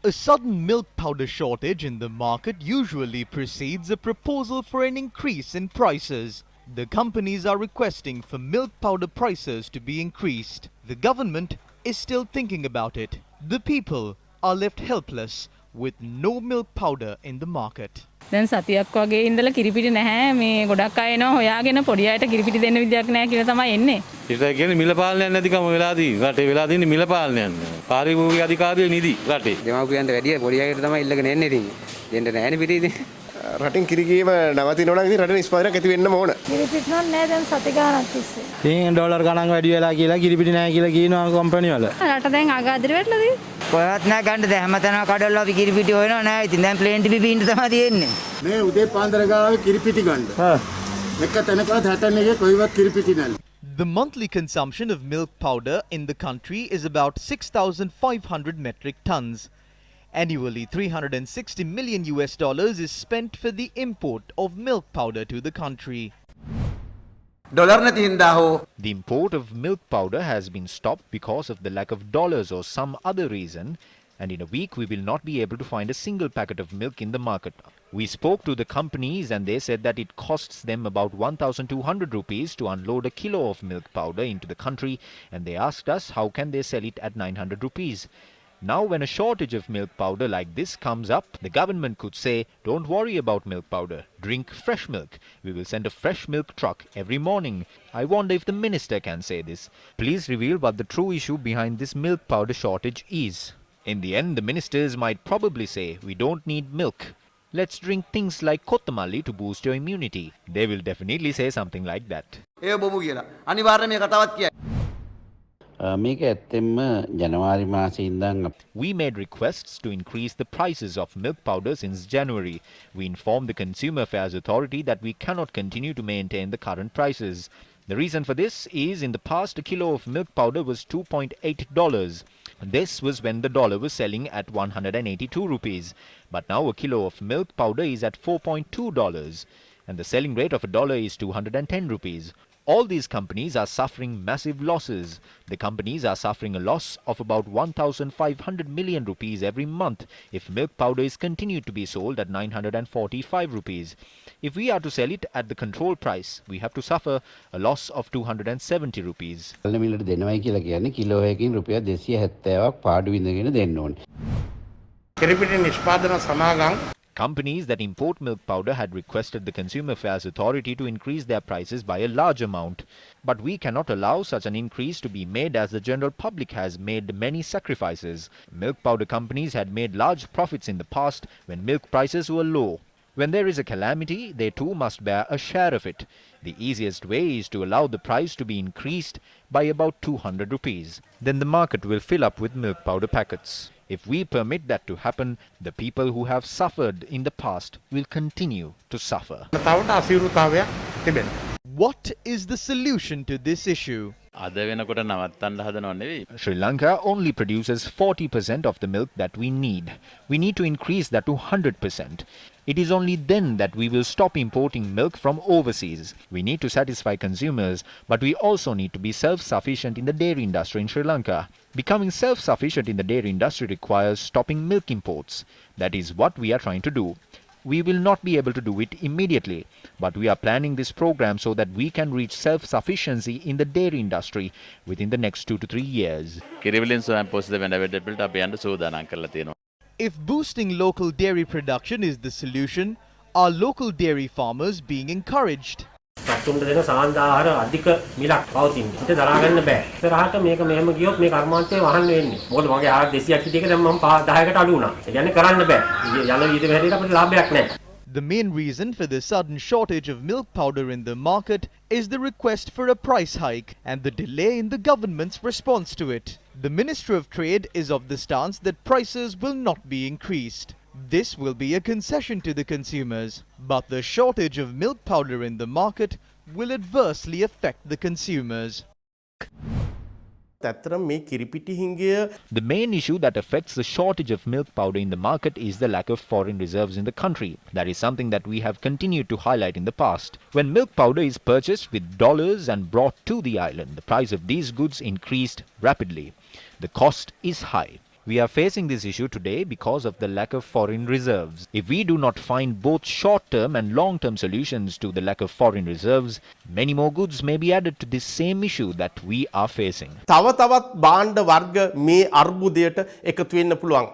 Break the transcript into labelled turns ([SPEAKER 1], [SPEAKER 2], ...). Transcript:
[SPEAKER 1] A sudden milk powder shortage in the market usually precedes a proposal for an increase in prices. The companies are requesting for milk powder prices to be increased. The government is still thinking about it. The people are left helpless with no milk powder in the market.
[SPEAKER 2] දැන් සතියක් වගේ ඉඳලා කිරිපිටි නැහැ මේ ගොඩක් අය එනවා හොයාගෙන පොඩි අයට කිරිපිටි දෙන්න විදියක් නැහැ කියලා තමයි එන්නේ.
[SPEAKER 3] ඒකයි කියන්නේ මිල පාලනයක් නැතිකම වෙලා තියෙන්නේ. රටේ වෙලා තියෙන්නේ මිල පාලනයක් නෑ. පාරිභෝගික අධිකාරිය නිදි රටේ.
[SPEAKER 4] දෙමාපියන්ට වැඩිය පොඩි අයට තමයි ඉල්ලගෙන එන්නේ ඉතින්. දෙන්න නැහැනේ පිටි ඉතින්.
[SPEAKER 5] රටින් කිරිකීම නවතිනවා නම් ඉතින් රටේ නිෂ්පාදනයක් ඇති වෙන්නම ඕන.
[SPEAKER 6] කිරිපිටි නම් නෑ දැන් සති ගාණක් තිස්සේ.
[SPEAKER 7] ඉතින් ඩොලර් ගණන් වැඩි වෙලා කියලා කිරිපිටි නැහැ කියලා කියනවා කම්පැනි වල.
[SPEAKER 6] රට දැන් අගාදිරි වැටලාද?
[SPEAKER 8] කොහෙවත් නැහැ ගන්න දැන් හැමතැනම කඩවල අපි කිරිපිටි හොයනවා නෑ. ඉතින් දැන් ප්ලේන් ටිපි බීන්න තමයි තියෙන්නේ.
[SPEAKER 5] මේ උදේ පාන්දර ගාවේ කිරිපිටි ගන්න. එක තැනකවත් හැටන් එකේ කොයිවත් කිරිපිටි නැහැ.
[SPEAKER 1] The monthly consumption of milk powder in the country is about 6,500 metric tons. Annually, $360 million is spent for the import of milk powder to the country.
[SPEAKER 9] The import of milk powder has been stopped because of the lack of dollars or some other reason, and in a week we will not be able to find a single packet of milk in the market. We spoke to the companies and they said that it costs them about 1,200 rupees to unload a kilo of milk powder into the country, and they asked us how can they sell it at 900 rupees. Now when a shortage of milk powder like this comes up, the government could say, don't worry about milk powder, drink fresh milk. We will send a fresh milk truck every morning. I wonder if the minister can say this. Please reveal what the true issue behind this milk powder shortage is. In the end, the ministers might probably say, we don't need milk. Let's drink things like kottamalli to boost your immunity. They will definitely say something like that.
[SPEAKER 10] මේක ඇත්තෙන්ම ජනවාරි මාසේ ඉඳන්
[SPEAKER 9] We made requests to increase the prices of milk powder since January. We informed the Consumer Affairs Authority that we cannot continue to maintain the current prices. The reason for this is in the past a kilo of milk powder was $2.8. This was when the dollar was selling at 182 rupees. But now a kilo of milk powder is at $4.2 and the selling rate of a dollar is 210 rupees. All these companies are suffering massive losses. The companies are suffering a loss of about 1,500 million rupees every month if milk powder is continued to be sold at 945 rupees. If we are to sell it at the control price, we have to suffer a loss of 270 rupees.
[SPEAKER 10] මිලට දෙනවයි කියලා කියන්නේ kilo එකකින් රුපියල් 270ක් පාඩු විඳගෙන දෙන්න ඕනේ.
[SPEAKER 5] කිරිපිටි නිෂ්පාදන සමාගම්
[SPEAKER 9] Companies that import milk powder had requested the Consumer Affairs Authority to increase their prices by a large amount. But we cannot allow such an increase to be made as the general public has made many sacrifices. Milk powder companies had made large profits in the past when milk prices were low. When there is a calamity, they too must bear a share of it. The easiest way is to allow the price to be increased by about 200 rupees. Then the market will fill up with milk powder packets. If we permit that to happen, the people who have suffered in the past will continue to suffer.
[SPEAKER 1] What is the solution to this issue?
[SPEAKER 9] Sri Lanka only produces 40% of the milk that we need. We need to increase that to 100%. It is only then that we will stop importing milk from overseas. We need to satisfy consumers, but we also need to be self-sufficient in the dairy industry in Sri Lanka. Becoming self-sufficient in the dairy industry requires stopping milk imports. That is what we are trying to do. We will not be able to do it immediately, but we are planning this program so that we can reach self-sufficiency in the dairy industry within the next 2 to 3 years.
[SPEAKER 1] If boosting local dairy production is the solution, are local dairy farmers being encouraged?
[SPEAKER 11] සතුන්ට දෙන සාන්දාහාර අධික මිලක් පවතින්නේ. හිත දරා ගන්න බෑ. ඉතරහට මේක මෙහෙම ගියොත් මේ කර්මාන්තේ වහන්න වෙන්නේ. මොකද මගේ ආහාර 200ක් හිටියක දැන් මම 10කට අඩු වුණා. ඒ කියන්නේ කරන්න බෑ. යන විදිහට හැටියට අපිට ලාභයක් නැහැ.
[SPEAKER 1] The main reason for the sudden shortage of milk powder in the market is the request for a price hike and the delay in the government's response to it. The Minister of Trade is of the stance that prices will not be increased. This will be a concession to the consumers, but the shortage of milk powder in the market will adversely affect the consumers.
[SPEAKER 9] The main issue that affects the shortage of milk powder in the market is the lack of foreign reserves in the country. That is something that we have continued to highlight in the past. When milk powder is purchased with dollars and brought to the island, the price of these goods increased rapidly. The cost is high. We are facing this issue today because of the lack of foreign reserves. If we do not find both short-term and long-term solutions to the lack of foreign reserves, many more goods may be added to this same issue that we are facing.
[SPEAKER 12] තව තවත් භාණ්ඩ වර්ග මේ අර්බුදයට එකතු වෙන්න පුළුවන්.